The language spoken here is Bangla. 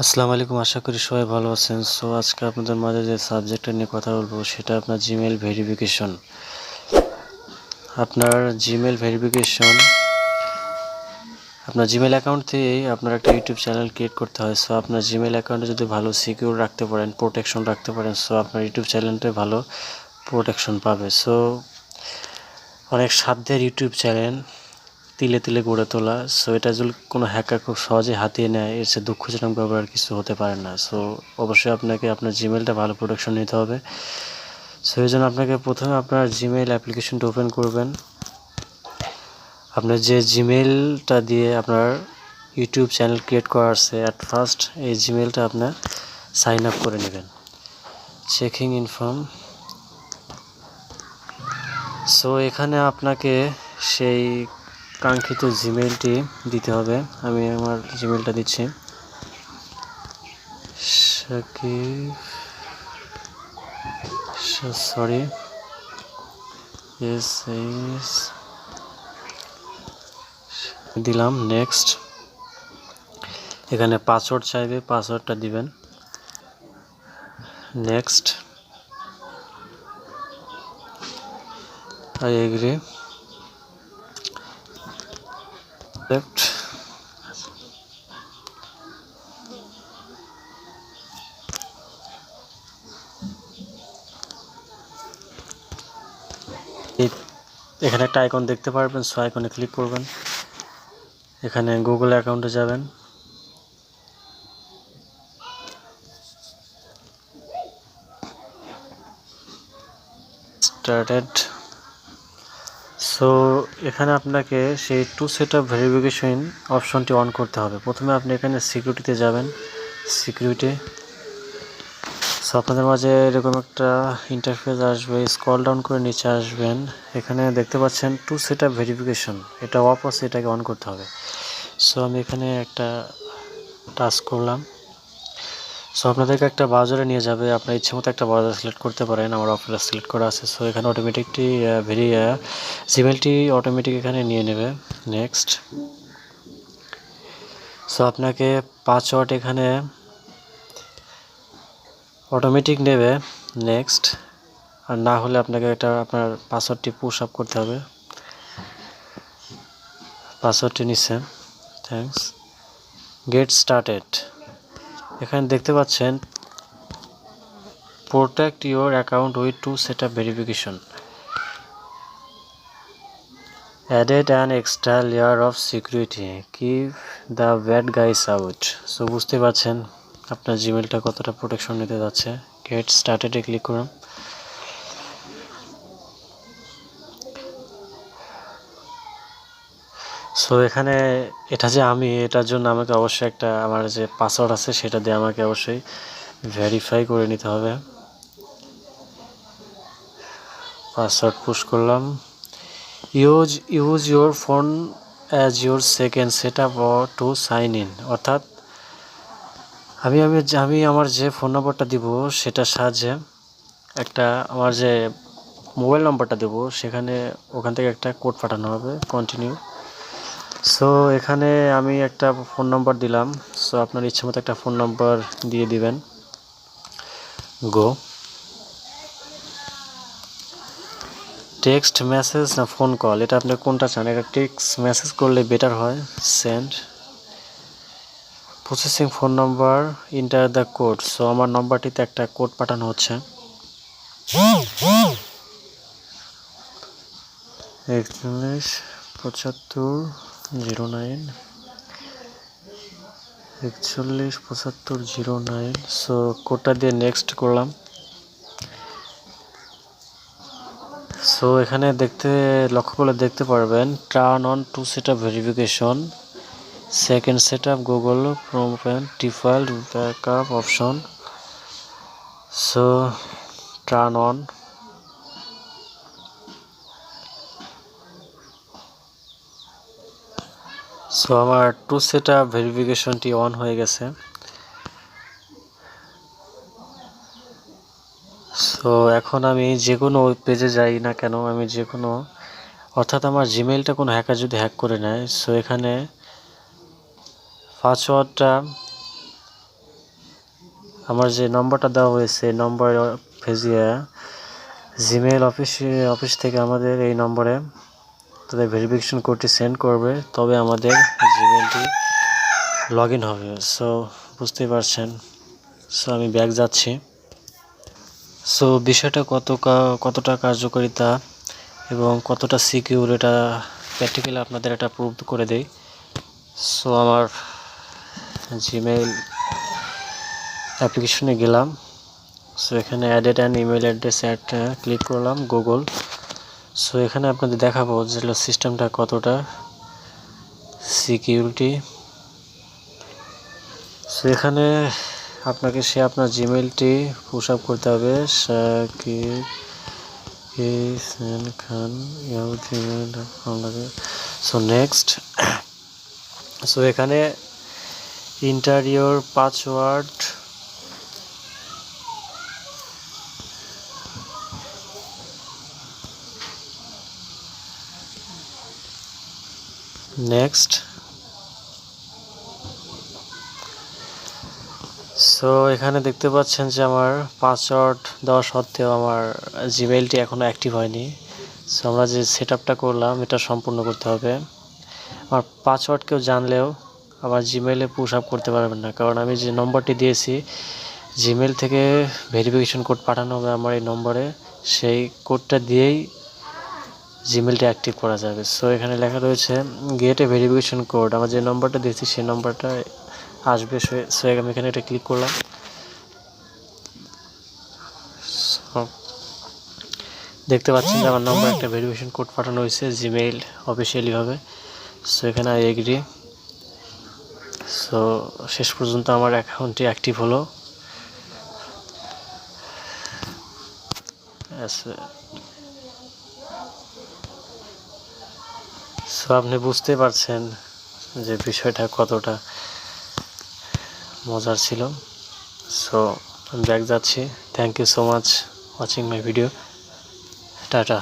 আসসালামু আলাইকুম, আশা করি সবাই ভালো আছেন। সো আজকে আপনাদের মাঝে যে সাবজেক্টটা নিয়ে কথা বলবো সেটা আপনার জিমেল ভেরিফিকেশন। আপনার জিমেল ভেরিফিকেশন আপনার জিমেল অ্যাকাউন্ট থেকেই আপনার একটা ইউটিউব চ্যানেল ক্রিয়েট করতে হয়। সো আপনার জিমেল অ্যাকাউন্টে যদি ভালো সিকিউর রাখতে পারেন, প্রোটেকশন রাখতে পারেন, সো আপনার ইউটিউব চ্যানেলটা ভালো প্রোটেকশন পাবে। সো অনেক সাধ্যের ইউটিউব চ্যানেল তিলে তিলে গড়ে তোলা। সো এটা যদি কোনো হ্যাকার খুব সহজে হাতিয়ে নেয়, এর চেয়ে দুঃখজনক ব্যাপার আর কিছু হতে পারে না। সো অবশ্যই আপনাকে আপনার জিমেলটা ভালো প্রোটেকশন নিতে হবে। সো এই জন্য আপনাকে প্রথমে আপনার জিমেল অ্যাপ্লিকেশনটা ওপেন করবেন। আপনার যে জিমেলটা দিয়ে আপনার ইউটিউব চ্যানেল ক্রিয়েট করা আছে, অ্যাট ফার্স্ট এই জিমেলটা আপনার সাইন আপ করে নেবেন। Checking inform. সো এখানে আপনাকে সেই কাঙ্ক্ষিত জিমেলটি দিতে হবে। আমি আমার জিমেলটা দিচ্ছি, সরি দিলাম। নেক্সট, এখানে পাসওয়ার্ড চাইবে, পাসওয়ার্ডটা দিবেন। Next, I agree. লেফট। এখানে একটা আইকন দেখতে পারবেন, সো আইকনে ক্লিক করবেন। এখানে গুগল অ্যাকাউন্টে যাবেন। স্টার্টেড। সো এখানে আপনাকে সেই টু সেটআপ ভেরিফিকেশন অপশনটি অন করতে হবে। প্রথমে আপনি এখানে সিকিউরিটিতে যাবেন, সিকিউরিটি। সো আপনাদের মাঝে এরকম একটা ইন্টারফেস আসবে, স্ক্রল ডাউন করে নিচে আসবেন। এখানে দেখতে পাচ্ছেন টু সেটআপ ভেরিফিকেশন, এটা অফ আছে, এটাকে অন করতে হবে। সো আমি এখানে একটা টাচ করলাম। সো আপনাদেরকে একটা ব্রাউজারে নিয়ে যাবে, আপনার ইচ্ছে মতো একটা ব্রাউজার সিলেক্ট করতে পারেন। আমার অপেরা সিলেক্ট করা আছে। সো এখানে অটোমেটিকটি জিমেলটি অটোমেটিক এখানে নিয়ে নেবে। নেক্সট। সো আপনাকে পাসওয়ার্ড এখানে অটোমেটিক নেবে। নেক্সট। আর না হলে আপনাকে এটা আপনার পাসওয়ার্ডটি পুশ আপ করতে হবে। পাসওয়ার্ডটি নিচ্ছে, থ্যাঙ্কস। Get started. এখানে দেখতে পাচ্ছেন protect your account with two setup verification, added an extra layer of security, keep the bad guys out. So বুঝতে পারছেন আপনার জিমেলটা কতটা প্রোটেকশন নিতে যাচ্ছে। গেট স্টার্টেডে ক্লিক করুন। সো এখানে এটা যে আমি, এটার জন্য আমাকে অবশ্যই একটা আমার যে পাসওয়ার্ড আছে সেটা দিয়ে আমাকে অবশ্যই ভেরিফাই করে নিতে হবে। পাসওয়ার্ড পুশ করলাম। Use your phone as your second setup or to sign in. অর্থাৎ আমি আমার যে ফোন নম্বরটা দিব সেটার সাহায্যে একটা আমার যে মোবাইল নম্বরটা দেব সেখানে ওখান থেকে একটা কোড পাঠানো হবে, কন্টিনিউ। সো এখানে আমি একটা ফোন নম্বর দিলাম। সো আপনার ইচ্ছে মতো একটা ফোন নম্বর দিয়ে দিবেন। গো। টেক্সট মেসেজ না ফোন কল, এটা আপনি কোনটা চান? এটা টেক্সট মেসেজ করলে বেটার হয়। Send. Processing phone number, enter the code. So আমার নম্বরটিতে একটা কোড পাঠানো হচ্ছে। 417509 417509। সো কোডটা দিয়ে নেক্সট করলাম। সো এখানে লক্ষ্য করলে দেখতে পারবেন turn on two setup verification, second setup Google profile default backup option. So turn on. So আমার টু সেটআপ ভেরিফিকেশনটি অন হয়ে গেছে। সো এখন আমি যে কোনো পেজে যাই না কেন, আমি যে কোনো, অর্থাৎ আমার জিমেলটা কোনো হ্যাকার যদি হ্যাক করে নেয়, সো এখানে পাসওয়ার্ডটা আমার যে নম্বরটা দেওয়া হয়েছে নম্বরে ভেজিয়ে জিমেইল অফিস থেকে আমাদের এই নম্বরে তাদের ভেরিফিকেশন কোডটি সেন্ড করবে, তবে আমাদের জিমেইলটি লগ ইন হবে। সো বুঝতেই পারছেন। সো আমি ব্যাক যাচ্ছি। সো বিষয়টা কতটা কার্যকারিতা এবং কতটা সিকিউর এটা প্র্যাকটিক্যালি আপনাদের এটা প্রুভ করে দেই। সো আমার জিমেইল অ্যাপ্লিকেশনে গেলাম। সো এখানে added and email address click করলাম গুগল। সো এখানে আপনাদের দেখাবো যে সিস্টেমটা কতটা সিকিউরিটি। সো এখানে আপনাকে আপনার জিমেইলটি পুশ আপ করতে হবে khan@gmail.com। So next. সো এখানে enter your password, next. So এখানে দেখতে পাচ্ছেন যে আমার পাসওয়ার্ড দেওয়া সত্ত্বেও আমার জিমেইলটি এখনও অ্যাক্টিভ হয়নি। সো আমরা যে সেটআপটা করলাম এটা সম্পূর্ণ করতে হবে। আমার পাসওয়ার্ড কেউ জানলেও আমার জিমেইলে পুশ আপ করতে পারবেন না, কারণ আমি যে নম্বরটি দিয়েছি জিমেইল থেকে ভেরিফিকেশন কোড পাঠানো হবে আমার এই নম্বরে, সেই কোডটা দিয়েই জিমেইলটা অ্যাক্টিভ করা যাবে। সো এখানে লেখা রয়েছে গেট এ ভেরিফিকেশন কোড। আমার যে নম্বরটা দিয়েছি সেই নম্বরটা আসবে। সো আমি এখানে এটা ক্লিক করলাম। দেখতে পাচ্ছেন যে আমার নম্বর একটা ভেরিফিকেশন কোড পাঠানো হয়েছে জিমেইল অফিসিয়ালিভাবে। সো এখানে আই এগ্রি। সো শেষ পর্যন্ত আমার অ্যাকাউন্টটি অ্যাক্টিভ হলো। সো আপনি বুঝতে পারছেন যে বিষয়টা কতটা মজার ছিল। সো আমি ব্যাক যাচ্ছি। Thank you so much watching my video. Tata.